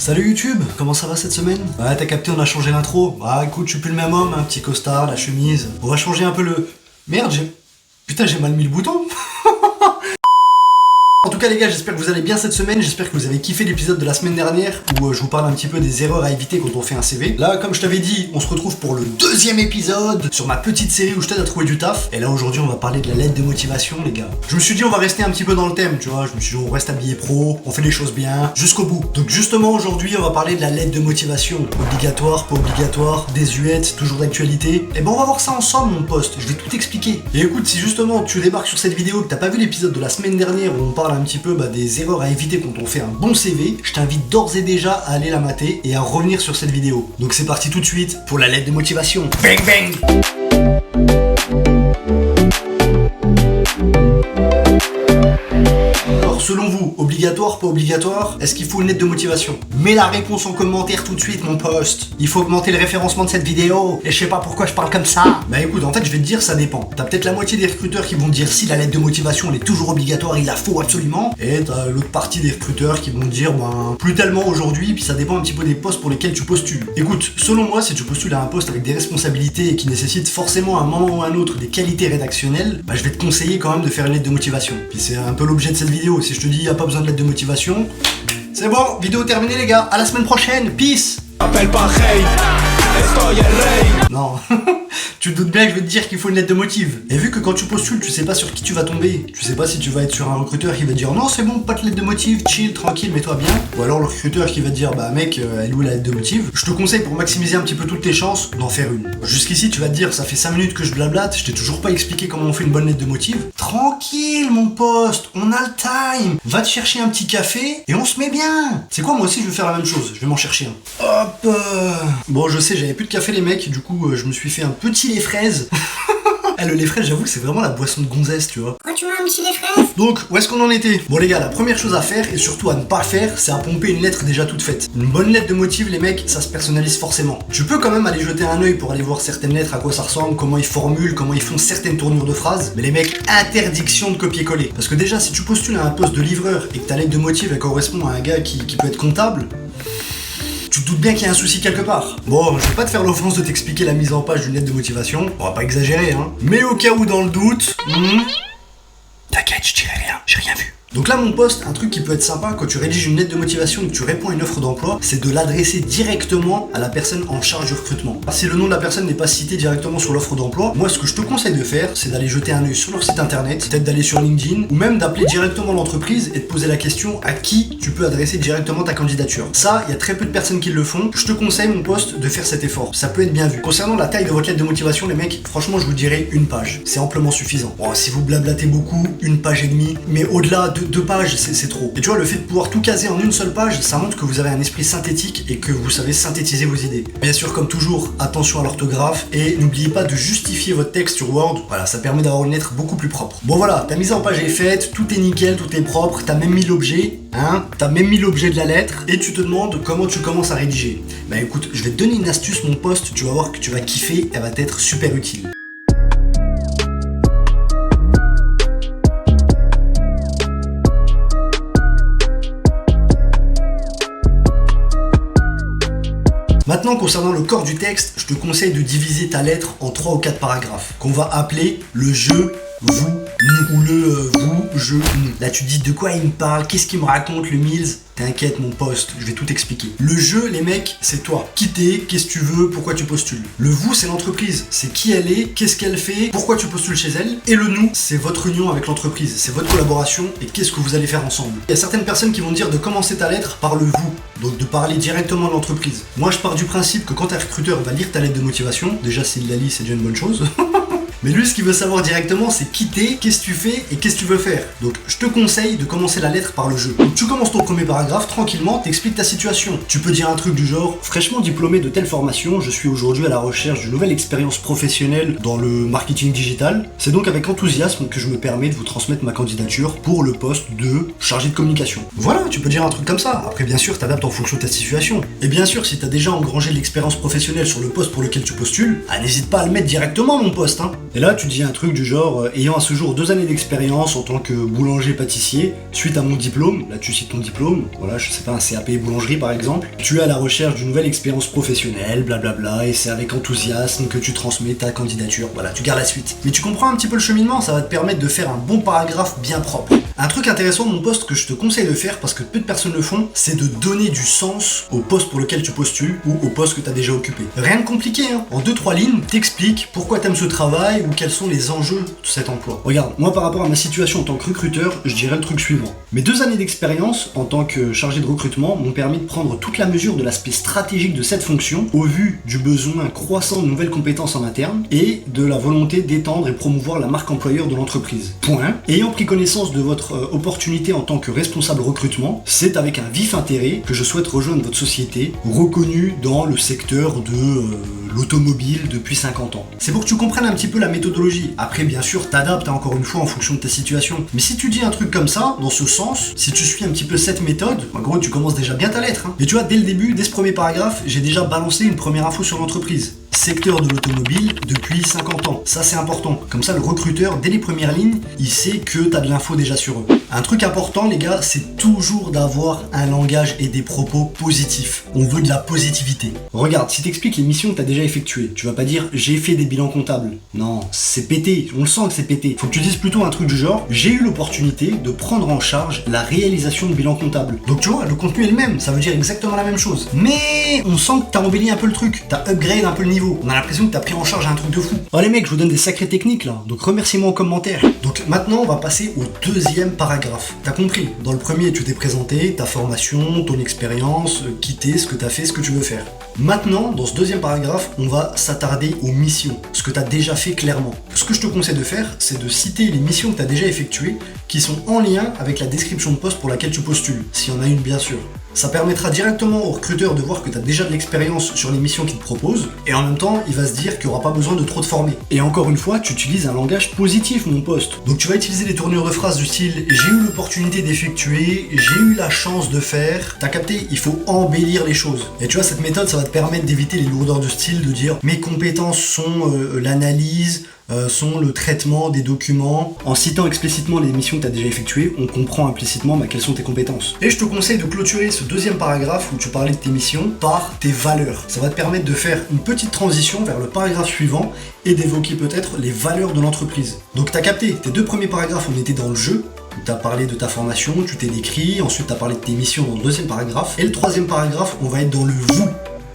Salut YouTube, comment ça va cette semaine? Ouais, t'as capté, on a changé l'intro. Ah écoute, je suis plus le même homme, un petit costard, la chemise. On va changer un peu le... Merde, Putain, j'ai mal mis le bouton. En tout cas les gars, j'espère que vous allez bien cette semaine, j'espère que vous avez kiffé l'épisode de la semaine dernière où je vous parle un petit peu des erreurs à éviter quand on fait un CV. Là, comme je t'avais dit, on se retrouve pour le deuxième épisode sur ma petite série où je t'aide à trouver du taf. Et là aujourd'hui on va parler de la lettre de motivation les gars. Je me suis dit on va rester un petit peu dans le thème, tu vois, je me suis dit on reste habillé pro, on fait les choses bien, jusqu'au bout. Donc justement aujourd'hui on va parler de la lettre de motivation. Obligatoire, pas obligatoire, désuète, toujours d'actualité. Et ben on va voir ça ensemble mon pote, je vais tout expliquer. Et écoute, si justement tu débarques sur cette vidéo, que t'as pas vu l'épisode de la semaine dernière où on parle un petit peu des erreurs à éviter quand on fait un bon CV, je t'invite d'ores et déjà à aller la mater et à revenir sur cette vidéo. Donc c'est parti tout de suite pour la lettre de motivation. Bang bang! Alors selon vous, obligatoire, pas obligatoire, est-ce qu'il faut une lettre de motivation? Mets la réponse en commentaire tout de suite mon poste. Il faut augmenter le référencement de cette vidéo. Et je sais pas pourquoi je parle comme ça. Bah écoute, en fait je vais te dire ça dépend. T'as peut-être la moitié des recruteurs qui vont te dire si la lettre de motivation elle est toujours obligatoire, il la faut absolument. Et t'as l'autre partie des recruteurs qui vont te dire plus tellement aujourd'hui, puis ça dépend un petit peu des postes pour lesquels tu postules. Écoute, selon moi, si tu postules à un poste avec des responsabilités et qui nécessite forcément à un moment ou à un autre des qualités rédactionnelles, bah je vais te conseiller quand même de faire une lettre de motivation. Puis c'est un peu l'objet de cette vidéo. Si je te dis y'a pas besoin de lettre de motivation, c'est bon, vidéo terminée les gars, à la semaine prochaine, peace. Appelle pas Rey, estoy el rey. Non, tu te doutes bien que je vais te dire qu'il faut une lettre de motive. Et vu que quand tu postules, tu sais pas sur qui tu vas tomber, tu sais pas si tu vas être sur un recruteur qui va te dire non c'est bon, pas de lettre de motive, chill, tranquille, mets-toi bien. Ou alors le recruteur qui va te dire bah mec, elle est où la lettre de motive? Je te conseille pour maximiser un petit peu toutes tes chances d'en faire une. Jusqu'ici tu vas te dire ça fait 5 minutes que je blablate, je t'ai toujours pas expliqué comment on fait une bonne lettre de motive. Tranquille mon poste, on a le time. Va te chercher un petit café et on se met bien. C'est quoi, moi aussi je vais faire la même chose, je vais m'en chercher un. Hop. Bon je sais, j'avais plus de café les mecs, du coup je me suis fait un petit lait fraise. Le lait fraise, j'avoue, c'est vraiment la boisson de gonzesse, tu vois. Oh, tu veux un petit lait fraise? Donc, où est-ce qu'on en était? Bon les gars, la première chose à faire, et surtout à ne pas faire, c'est à pomper une lettre déjà toute faite. Une bonne lettre de motive, les mecs, ça se personnalise forcément. Tu peux quand même aller jeter un œil pour aller voir certaines lettres, à quoi ça ressemble, comment ils formulent, comment ils font certaines tournures de phrases. Mais les mecs, interdiction de copier-coller. Parce que déjà, si tu postules à un poste de livreur et que ta lettre de motive elle correspond à un gars qui peut être comptable, tu te doutes bien qu'il y a un souci quelque part. Bon, je vais pas te faire l'offense de t'expliquer la mise en page d'une lettre de motivation, on va pas exagérer hein. Mais au cas où dans le doute, t'inquiète, je dirai rien, j'ai rien vu. Donc là mon poste, un truc qui peut être sympa quand tu rédiges une lettre de motivation et que tu réponds à une offre d'emploi, c'est de l'adresser directement à la personne en charge du recrutement. Si le nom de la personne n'est pas cité directement sur l'offre d'emploi, moi ce que je te conseille de faire, c'est d'aller jeter un œil sur leur site internet, peut-être d'aller sur LinkedIn, ou même d'appeler directement l'entreprise et de poser la question à qui tu peux adresser directement ta candidature. Ça, il y a très peu de personnes qui le font. Je te conseille mon poste de faire cet effort. Ça peut être bien vu. Concernant la taille de votre lettre de motivation, les mecs, franchement je vous dirais une page. C'est amplement suffisant. Bon, si vous blablatez beaucoup, une page et demie, mais au-delà de 2 pages, c'est trop. Et tu vois, le fait de pouvoir tout caser en une seule page, ça montre que vous avez un esprit synthétique et que vous savez synthétiser vos idées. Bien sûr, comme toujours, attention à l'orthographe et n'oubliez pas de justifier votre texte sur Word. Voilà, ça permet d'avoir une lettre beaucoup plus propre. Bon voilà, ta mise en page est faite, tout est nickel, tout est propre, t'as même mis l'objet, hein, t'as même mis l'objet de la lettre et tu te demandes comment tu commences à rédiger. Bah écoute, je vais te donner une astuce mon poste, tu vas voir que tu vas kiffer, elle va t'être super utile. Maintenant, concernant le corps du texte, je te conseille de diviser ta lettre en 3 ou 4 paragraphes, qu'on va appeler le je, vous, nous, ou le vous, je, nous. Là, tu te dis de quoi il me parle, qu'est-ce qu'il me raconte, le Mills? T'inquiète mon poste, je vais tout expliquer. Le je, les mecs, c'est toi. Qui t'es, qu'est-ce que tu veux, pourquoi tu postules. Le vous, c'est l'entreprise, c'est qui elle est, qu'est-ce qu'elle fait, pourquoi tu postules chez elle. Et le nous, c'est votre union avec l'entreprise, c'est votre collaboration et qu'est-ce que vous allez faire ensemble. Il y a certaines personnes qui vont dire de commencer ta lettre par le vous, donc de parler directement de l'entreprise. Moi, je pars du principe que quand un recruteur va lire ta lettre de motivation, déjà s'il la lit, c'est déjà une bonne chose. Mais lui, ce qu'il veut savoir directement, c'est qui t'es, qu'est-ce que tu fais et qu'est-ce que tu veux faire. Donc, je te conseille de commencer la lettre par le je. Donc, tu commences ton premier paragraphe, tranquillement, t'expliques ta situation. Tu peux dire un truc du genre, fraîchement diplômé de telle formation, je suis aujourd'hui à la recherche d'une nouvelle expérience professionnelle dans le marketing digital. C'est donc avec enthousiasme que je me permets de vous transmettre ma candidature pour le poste de chargé de communication. Voilà, tu peux dire un truc comme ça. Après, bien sûr, t'adaptes en fonction de ta situation. Et bien sûr, si t'as déjà engrangé de l'expérience professionnelle sur le poste pour lequel tu postules, n'hésite pas à le mettre directement, mon poste, hein. Et là, tu dis un truc du genre, ayant à ce jour 2 années d'expérience en tant que boulanger-pâtissier, suite à mon diplôme, là tu cites ton diplôme, voilà, je sais pas, un CAP boulangerie par exemple, tu es à la recherche d'une nouvelle expérience professionnelle, blablabla, et c'est avec enthousiasme que tu transmets ta candidature, voilà, tu gardes la suite. Mais tu comprends un petit peu le cheminement, ça va te permettre de faire un bon paragraphe bien propre. Un truc intéressant de mon poste que je te conseille de faire, parce que peu de personnes le font, c'est de donner du sens au poste pour lequel tu postules ou au poste que tu as déjà occupé. Rien de compliqué, hein. En 2-3 lignes, t'expliques pourquoi t'aimes ce travail ou quels sont les enjeux de cet emploi. Regarde, moi par rapport à ma situation en tant que recruteur, je dirais le truc suivant. Mes 2 années d'expérience en tant que chargé de recrutement m'ont permis de prendre toute la mesure de l'aspect stratégique de cette fonction au vu du besoin croissant de nouvelles compétences en interne et de la volonté d'étendre et promouvoir la marque employeur de l'entreprise. Point. Ayant pris connaissance de votre opportunité en tant que responsable recrutement, c'est avec un vif intérêt que je souhaite rejoindre votre société, reconnue dans le secteur de l'automobile depuis 50 ans. C'est pour que tu comprennes un petit peu la méthodologie. Après, bien sûr, t'adaptes encore une fois en fonction de ta situation. Mais si tu dis un truc comme ça, dans ce sens, si tu suis un petit peu cette méthode, en gros, tu commences déjà bien ta lettre. Et tu vois, dès le début, dès ce premier paragraphe, j'ai déjà balancé une première info sur l'entreprise. Secteur de l'automobile depuis 50 ans. Ça, c'est important. Comme ça, le recruteur, dès les premières lignes, il sait que t'as de l'info déjà sur eux. Un truc important, les gars, c'est toujours d'avoir un langage et des propos positifs. On veut de la positivité. Regarde, si t'expliques les missions que t'as déjà effectuées, tu vas pas dire « j'ai fait des bilans comptables ». Non, c'est pété. On le sent que c'est pété. Faut que tu dises plutôt un truc du genre « j'ai eu l'opportunité de prendre en charge la réalisation de bilans comptables ». Donc tu vois, le contenu est le même. Ça veut dire exactement la même chose. Mais on sent que t'as embelli un peu le truc. T'as upgrade un peu le niveau. On a l'impression que t'as pris en charge un truc de fou. Oh les mecs, je vous donne des sacrées techniques là, donc remerciez-moi en commentaire. Donc maintenant, on va passer au deuxième paragraphe. T'as compris, dans le premier, tu t'es présenté, ta formation, ton expérience, qui t'es, ce que t'as fait, ce que tu veux faire. Maintenant, dans ce deuxième paragraphe, on va s'attarder aux missions, ce que t'as déjà fait clairement. Ce que je te conseille de faire, c'est de citer les missions que t'as déjà effectuées, qui sont en lien avec la description de poste pour laquelle tu postules, s'il y en a une bien sûr. Ça permettra directement au recruteur de voir que tu as déjà de l'expérience sur les missions qu'il te propose, et en même temps, il va se dire qu'il n'y aura pas besoin de trop te former. Et encore une fois, tu utilises un langage positif, mon poste. Donc tu vas utiliser des tournures de phrases du style « j'ai eu l'opportunité d'effectuer »,« j'ai eu la chance de faire ». T'as capté, il faut embellir les choses. Et tu vois, cette méthode, ça va te permettre d'éviter les lourdeurs de style, de dire « mes compétences sont l'analyse », sont le traitement des documents. En citant explicitement les missions que tu as déjà effectuées, on comprend implicitement quelles sont tes compétences. Et je te conseille de clôturer ce deuxième paragraphe où tu parlais de tes missions par tes valeurs. Ça va te permettre de faire une petite transition vers le paragraphe suivant et d'évoquer peut-être les valeurs de l'entreprise. Donc tu as capté, tes 2 premiers paragraphes, on était dans le jeu. Tu as parlé de ta formation, tu t'es décrit, ensuite tu as parlé de tes missions dans le deuxième paragraphe. Et le troisième paragraphe, on va être dans le vous,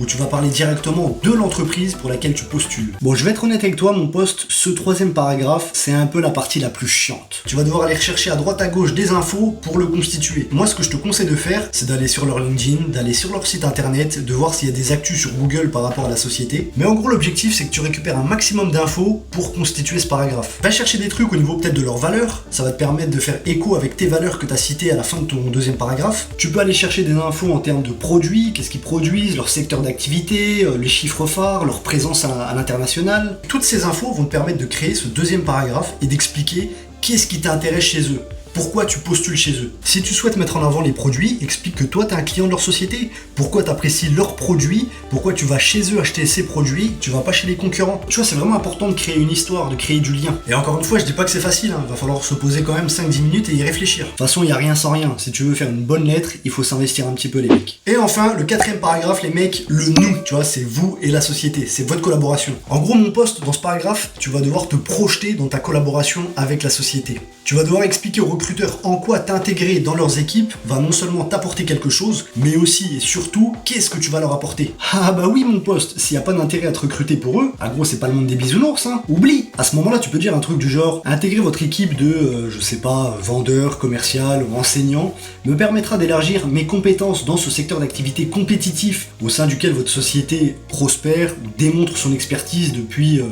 où tu vas parler directement de l'entreprise pour laquelle tu postules. Bon, je vais être honnête avec toi, mon poste, ce troisième paragraphe, c'est un peu la partie la plus chiante. Tu vas devoir aller rechercher à droite à gauche des infos pour le constituer. Moi, ce que je te conseille de faire, c'est d'aller sur leur LinkedIn, d'aller sur leur site internet, de voir s'il y a des actus sur Google par rapport à la société. Mais en gros, l'objectif, c'est que tu récupères un maximum d'infos pour constituer ce paragraphe. Va chercher des trucs au niveau peut-être de leurs valeurs, ça va te permettre de faire écho avec tes valeurs que tu as citées à la fin de ton deuxième paragraphe. Tu peux aller chercher des infos en termes de produits, qu'est-ce qu'ils produisent, leur secteur d'activité, les chiffres phares, leur présence à l'international. Toutes ces infos vont te permettre de créer ce deuxième paragraphe et d'expliquer qu'est-ce qui t'intéresse chez eux. Pourquoi tu postules chez eux. Si tu souhaites mettre en avant les produits, explique que toi tu es un client de leur société, pourquoi tu apprécies leurs produits, pourquoi tu vas chez eux acheter ces produits, tu vas pas chez les concurrents. Tu vois, c'est vraiment important de créer une histoire, de créer du lien. Et encore une fois, je dis pas que c'est facile, va falloir se poser quand même 5-10 minutes et y réfléchir. De toute façon, il y a rien sans rien. Si tu veux faire une bonne lettre, il faut s'investir un petit peu les mecs. Et enfin, le quatrième paragraphe, les mecs, le nous, tu vois, c'est vous et la société, c'est votre collaboration. En gros, mon poste, dans ce paragraphe, tu vas devoir te projeter dans ta collaboration avec la société. Tu vas devoir expliquer aux recruteurs en quoi t'intégrer dans leurs équipes va non seulement t'apporter quelque chose, mais aussi et surtout, qu'est-ce que tu vas leur apporter. Ah bah oui mon poste, s'il n'y a pas d'intérêt à te recruter pour eux, ah gros c'est pas le monde des bisounours, oublie. À ce moment-là, tu peux dire un truc du genre, intégrer votre équipe de, je sais pas, vendeur, commercial ou enseignant, me permettra d'élargir mes compétences dans ce secteur d'activité compétitif au sein duquel votre société prospère ou démontre son expertise depuis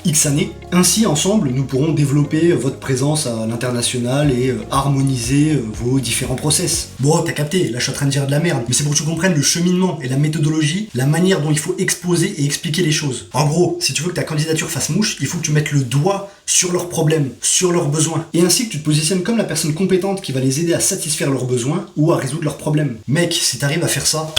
X années. Ainsi, ensemble, nous pourrons développer votre présence à l'international et harmoniser vos différents process. Bon, t'as capté, là je suis en train de dire de la merde, mais c'est pour que tu comprennes le cheminement et la méthodologie, la manière dont il faut exposer et expliquer les choses. En gros, si tu veux que ta candidature fasse mouche, il faut que tu mettes le doigt sur leurs problèmes, sur leurs besoins, et ainsi que tu te positionnes comme la personne compétente qui va les aider à satisfaire leurs besoins ou à résoudre leurs problèmes. Mec, si t'arrives à faire ça,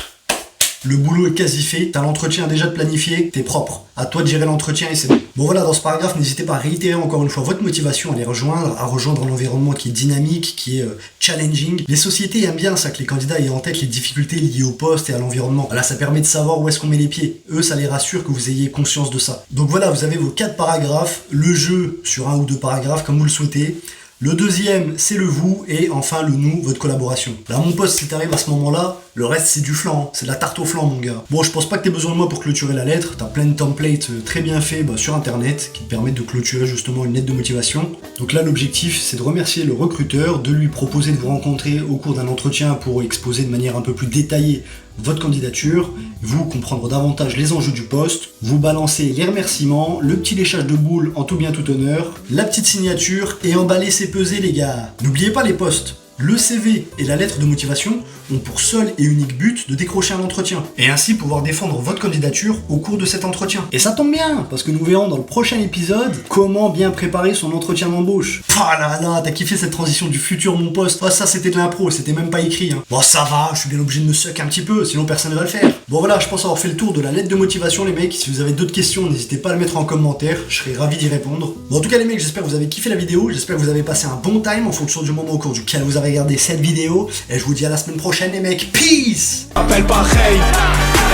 Le boulot est quasi fait, t'as l'entretien déjà de planifié, t'es propre. À toi de gérer l'entretien et c'est bon. Bon voilà, dans ce paragraphe, n'hésitez pas à réitérer encore une fois votre motivation à les rejoindre, à rejoindre un environnement qui est dynamique, qui est challenging. Les sociétés aiment bien ça, que les candidats aient en tête les difficultés liées au poste et à l'environnement. Voilà, ça permet de savoir où est-ce qu'on met les pieds. Eux, ça les rassure que vous ayez conscience de ça. Donc voilà, vous avez vos 4 paragraphes, le jeu sur 1 ou 2 paragraphes, comme vous le souhaitez. Le deuxième, c'est le vous, et enfin le nous, votre collaboration. Là, mon pote, si t'arrives à ce moment-là, le reste, c'est du flan, c'est de la tarte au flan, mon gars. Bon, je pense pas que t'aies besoin de moi pour clôturer la lettre, t'as plein de templates très bien faits sur internet, qui te permettent de clôturer justement une lettre de motivation. Donc là, l'objectif, c'est de remercier le recruteur, de lui proposer de vous rencontrer au cours d'un entretien pour exposer de manière un peu plus détaillée votre candidature, vous comprendre davantage les enjeux du poste, vous balancer les remerciements, le petit léchage de boules en tout bien tout honneur, la petite signature et emballer c'est pesé les gars. N'oubliez pas les postes. Le CV et la lettre de motivation ont pour seul et unique but de décrocher un entretien et ainsi pouvoir défendre votre candidature au cours de cet entretien. Et ça tombe bien, parce que nous verrons dans le prochain épisode comment bien préparer son entretien d'embauche. Ah là là, t'as kiffé cette transition du futur mon poste. Oh ça c'était de l'impro, c'était même pas écrit hein. Bon ça va, je suis bien obligé de me suck un petit peu, sinon personne ne va le faire. Bon voilà, je pense avoir fait le tour de la lettre de motivation les mecs. Si vous avez d'autres questions, n'hésitez pas à le mettre en commentaire, je serai ravi d'y répondre. Bon en tout cas les mecs, j'espère que vous avez kiffé la vidéo, j'espère que vous avez passé un bon time en fonction du moment au cours duquel vous avez regardé cette vidéo. Et je vous dis à la semaine prochaine les mecs, peace. Appelle pareil,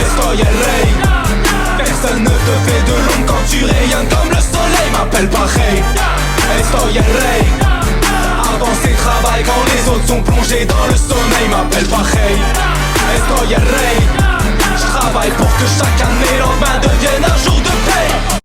estoy el rey. Personne ne te fait de l'ombre quand tu rayonnes comme le soleil. M'appelle pareil, estoy el rey. Avance et travaille quand les autres sont plongés dans le sommeil. M'appelle pareil, estoy el rey. Je travaille pour que chacun de mes lendemains devienne un jour